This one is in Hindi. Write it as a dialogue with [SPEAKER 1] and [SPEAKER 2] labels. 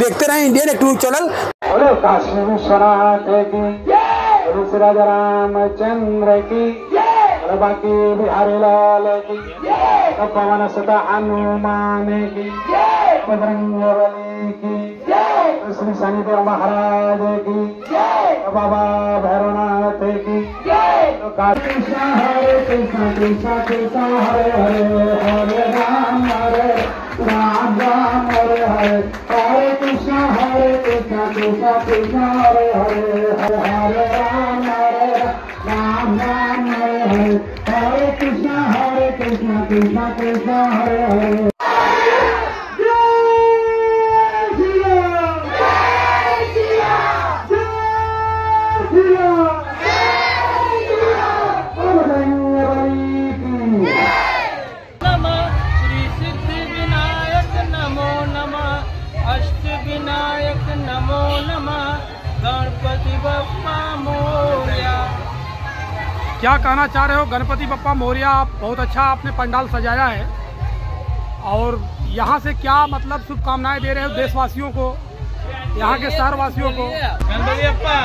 [SPEAKER 1] देखते रहें इंडियन एक्टिव चैनल।
[SPEAKER 2] बोले काशी विश्वनाथ की, श्री राजा रामचंद्र की, बाकी बिहारी लाल की, पवन सुत हनुमान की, बजरंग बली की, श्री शनिदेव महाराज की, बाबा भैरवनाथ की। कृष्ण हरे कृष्ण कृष्ण कृष्ण हरे हरे, हरे राम राम हरे हरे, हरे कृष्ण कृष्ण कृष्ण हरे हरे, हरे राम राम हरे हरे, हरे कृष्ण कृष्ण कृष्ण हरे हरे।
[SPEAKER 3] विनायक नमो नमः, गणपति बप्पा मोरया।
[SPEAKER 1] क्या कहना चाह रहे हो गणपति बप्पा मोरया? बहुत अच्छा आपने पंडाल सजाया है, और यहाँ से क्या मतलब शुभकामनाएं दे रहे हो देशवासियों को, यहाँ के शहरवासियों को?
[SPEAKER 3] गणपति बप्पा